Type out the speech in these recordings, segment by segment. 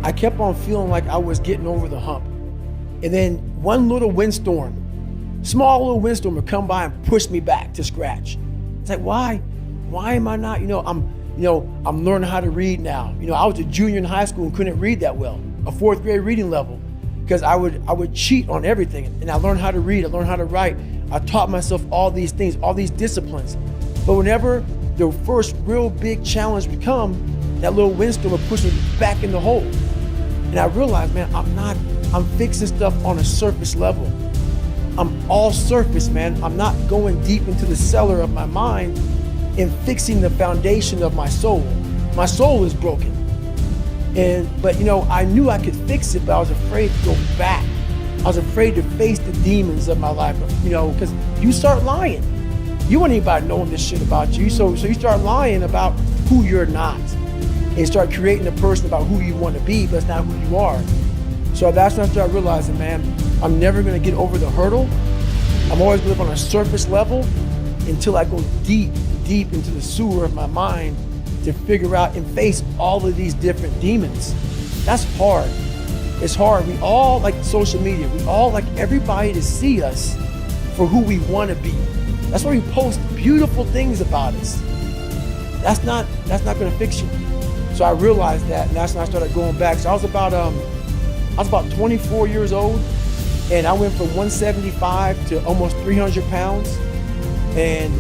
I kept on feeling like I was getting over the hump. And then one little windstorm, small little windstorm would come by and push me back to scratch. It's like, why am I not, I'm learning how to read now. I was a junior in high school and couldn't read that well, a fourth grade reading level, because I would cheat on everything. And I learned how to read, I learned how to write. I taught myself all these things, all these disciplines. But whenever the first real big challenge would come, that little windstorm would push me back in the hole. And I realized, man, I'm fixing stuff on a surface level. I'm all surface, man. I'm not going deep into the cellar of my mind and fixing the foundation of my soul. My soul is broken. But I knew I could fix it, but I was afraid to go back. I was afraid to face the demons of my life, because you start lying. You want anybody knowing this shit about you. So you start lying about who you're not and start creating a person about who you want to be, but it's not who you are. So that's when I started realizing, man, I'm never going to get over the hurdle. I'm always going to live on a surface level until I go deep into the sewer of my mind to figure out and face all of these different demons. That's hard. It's hard. We all like social media. We all like everybody to see us for who we want to be. That's why we post beautiful things about us. That's not going to fix you. So I realized that, and that's when I started going back. So I was about 24 years old, and I went from 175 to almost 300 pounds. And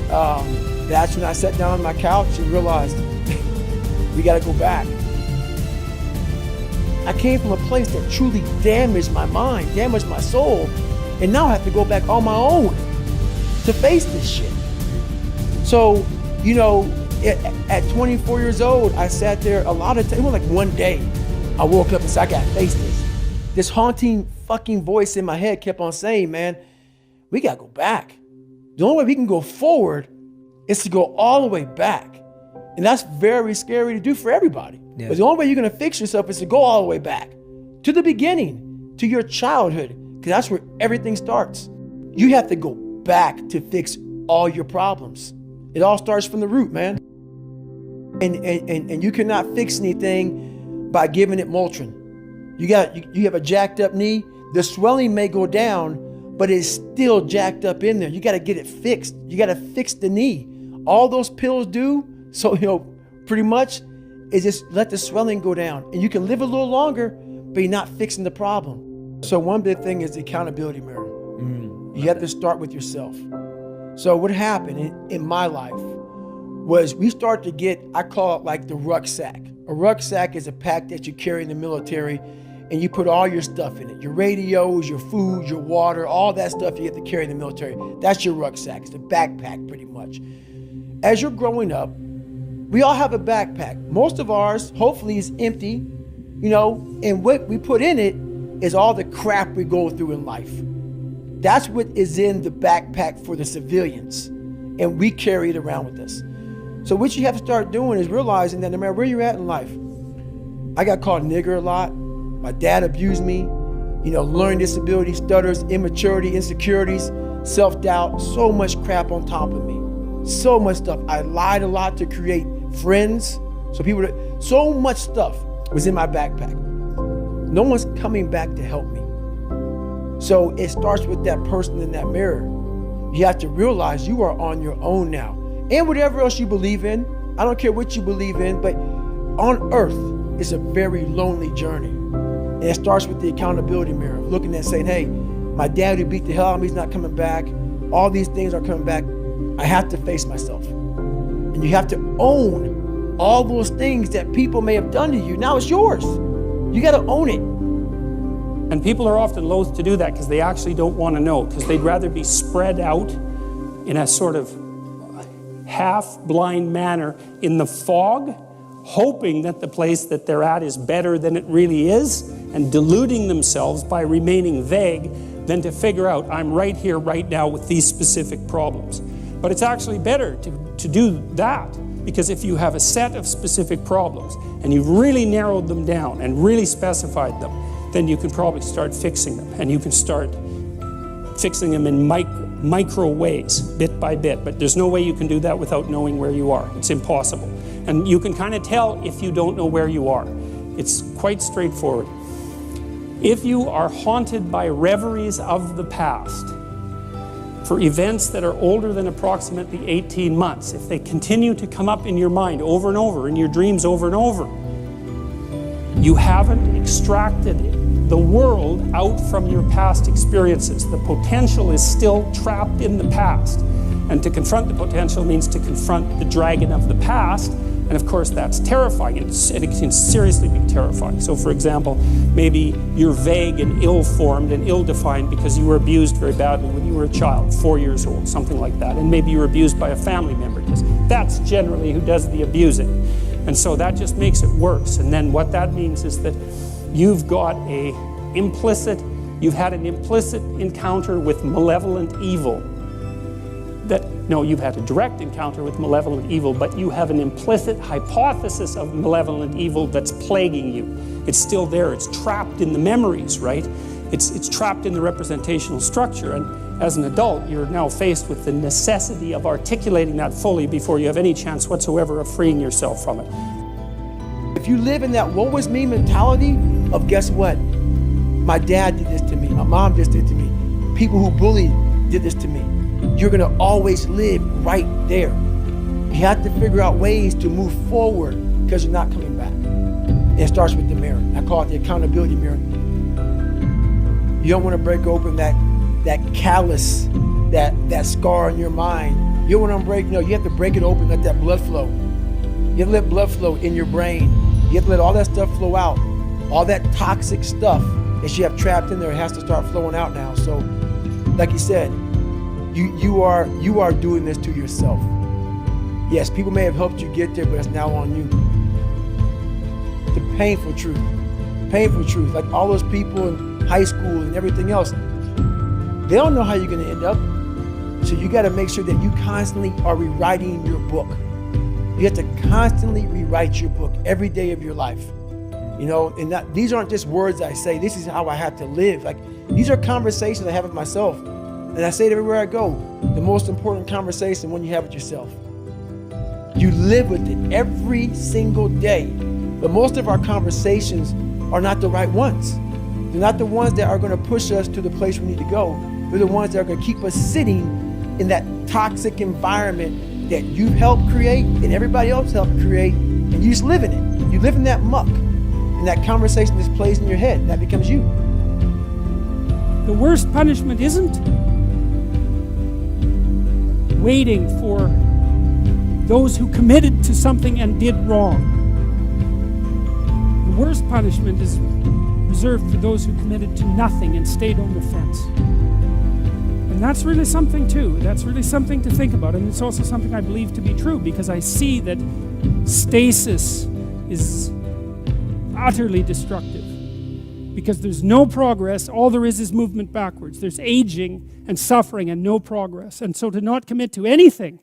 that's when I sat down on my couch and realized we got to go back. I came from a place that truly damaged my mind, damaged my soul, and now I have to go back on my own to face this shit. So, at 24 years old, I sat there a lot of times. It was like one day I woke up and said, I got to face this. This haunting fucking voice in my head kept on saying, man, we got to go back. The only way we can go forward is to go all the way back. And that's very scary to do for everybody. Yeah. But the only way you're going to fix yourself is to go all the way back to the beginning, to your childhood, because that's where everything starts. You have to go back to fix all your problems. It all starts from the root, man. And you cannot fix anything by giving it Motrin. You have a jacked up knee. The swelling may go down, but it's still jacked up in there. You got to get it fixed. You got to fix the knee. All those pills do, so pretty much, is just let the swelling go down, and you can live a little longer, but you're not fixing the problem. So one big thing is the accountability mirror. You have to start with yourself. So what happened in my life was we start to get, I call it like the rucksack. A rucksack is a pack that you carry in the military, and you put all your stuff in it. Your radios, your food, your water, all that stuff you have to carry in the military. That's your rucksack. It's a backpack pretty much. As you're growing up, we all have a backpack. Most of ours, hopefully, is empty, and what we put in it is all the crap we go through in life. That's what is in the backpack for the civilians, and we carry it around with us. So what you have to start doing is realizing that no matter where you're at in life, I got called nigger a lot. My dad abused me, learning disability, stutters, immaturity, insecurities, self-doubt, so much crap on top of me. So much stuff. I lied a lot to create friends. So much stuff was in my backpack. No one's coming back to help me. So it starts with that person in that mirror. You have to realize you are on your own now. And whatever else you believe in, I don't care what you believe in, but on earth, it's a very lonely journey. And it starts with the accountability mirror, looking at saying, hey, my dad who beat the hell out of me is not coming back. All these things are coming back. I have to face myself. And you have to own all those things that people may have done to you. Now it's yours. You got to own it. And people are often loath to do that because they actually don't want to know, because they'd rather be spread out in a sort of half-blind manner in the fog, hoping that the place that they're at is better than it really is, and deluding themselves by remaining vague, than to figure out, I'm right here, right now with these specific problems. But it's actually better to do that, because if you have a set of specific problems and you've really narrowed them down and really specified them, then you can probably start fixing them, and you can start fixing them in micro ways, bit by bit. But there's no way you can do that without knowing where you are. It's impossible. And you can kind of tell if you don't know where you are. It's quite straightforward. If you are haunted by reveries of the past, for events that are older than approximately 18 months, if they continue to come up in your mind over and over, in your dreams over and over, you haven't extracted the world out from your past experiences. The potential is still trapped in the past. And to confront the potential means to confront the dragon of the past. And of course, that's terrifying, and it can seriously be terrifying. So for example, maybe you're vague and ill-formed and ill-defined because you were abused very badly when you were a child, 4 years old, something like that. And maybe you were abused by a family member, because that's generally who does the abusing. And so that just makes it worse. And then what that means is that you've had an implicit encounter with malevolent evil. You've had a direct encounter with malevolent evil, but you have an implicit hypothesis of malevolent evil that's plaguing you. It's still there. It's trapped in the memories, right? It's trapped in the representational structure. And as an adult, you're now faced with the necessity of articulating that fully before you have any chance whatsoever of freeing yourself from it. If you live in that woe is me mentality of, guess what? My dad did this to me. My mom just did to me. People who bullied did this to me. You're gonna always live right there. You have to figure out ways to move forward because you're not coming back. And it starts with the mirror. I call it the accountability mirror. You don't want to break open that callus, that scar in your mind. You don't want to break, you have to break it open, let that blood flow. You have to let blood flow in your brain. You have to let all that stuff flow out. All that toxic stuff that you have trapped in there has to start flowing out now. So, like you said, you are doing this to yourself. Yes, people may have helped you get there, but it's now on you. The painful truth. Painful truth. Like all those people in high school and everything else, they don't know how you're going to end up. So you got to make sure that you constantly are rewriting your book. You have to constantly rewrite your book every day of your life. And these aren't just words I say. This is how I have to live. Like, these are conversations I have with myself. And I say it everywhere I go. The most important conversation when you have with yourself. You live with it every single day. But most of our conversations are not the right ones. They're not the ones that are going to push us to the place we need to go. They're the ones that are going to keep us sitting in that toxic environment that you've helped create and everybody else helped create, and you just live in it. You live in that muck. And that conversation just plays in your head, and that becomes you. The worst punishment isn't waiting for those who committed to something and did wrong. The worst punishment is reserved for those who committed to nothing and stayed on the fence. And that's really something too. That's really something to think about. And it's also something I believe to be true, because I see that stasis is utterly destructive. Because there's no progress, all there is movement backwards. There's aging and suffering and no progress. And so to not commit to anything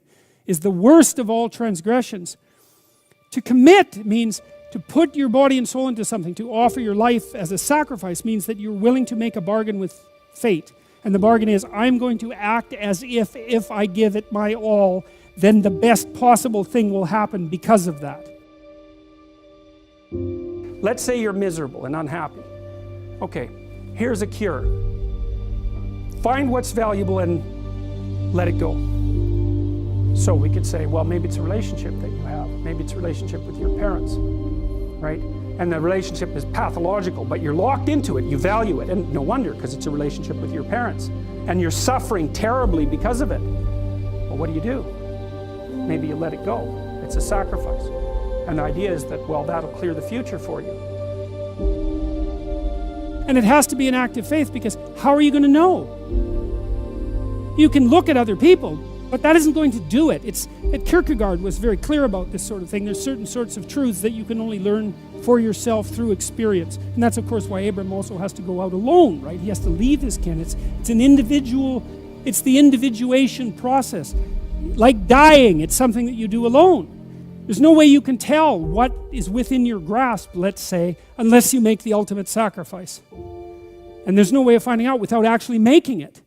is the worst of all transgressions. To commit means to put your body and soul into something. To offer your life as a sacrifice means that you're willing to make a bargain with fate. And the bargain is, I'm going to act as if I give it my all, then the best possible thing will happen because of that. Let's say you're miserable and unhappy. Okay, here's a cure. Find what's valuable and let it go. So we could say, well, maybe it's a relationship that you have. Maybe it's a relationship with your parents, right? And the relationship is pathological, but you're locked into it. You value it, and no wonder, because it's a relationship with your parents. And you're suffering terribly because of it. Well, what do? Maybe you let it go. It's a sacrifice. And the idea is that, well, that'll clear the future for you. And it has to be an act of faith, because how are you going to know? You can look at other people, but that isn't going to do it. Kierkegaard was very clear about this sort of thing. There's certain sorts of truths that you can only learn for yourself through experience. And that's, of course, why Abram also has to go out alone, right? He has to leave his kin. It's an individual, it's the individuation process. Like dying, it's something that you do alone. There's no way you can tell what is within your grasp, let's say, unless you make the ultimate sacrifice. And there's no way of finding out without actually making it.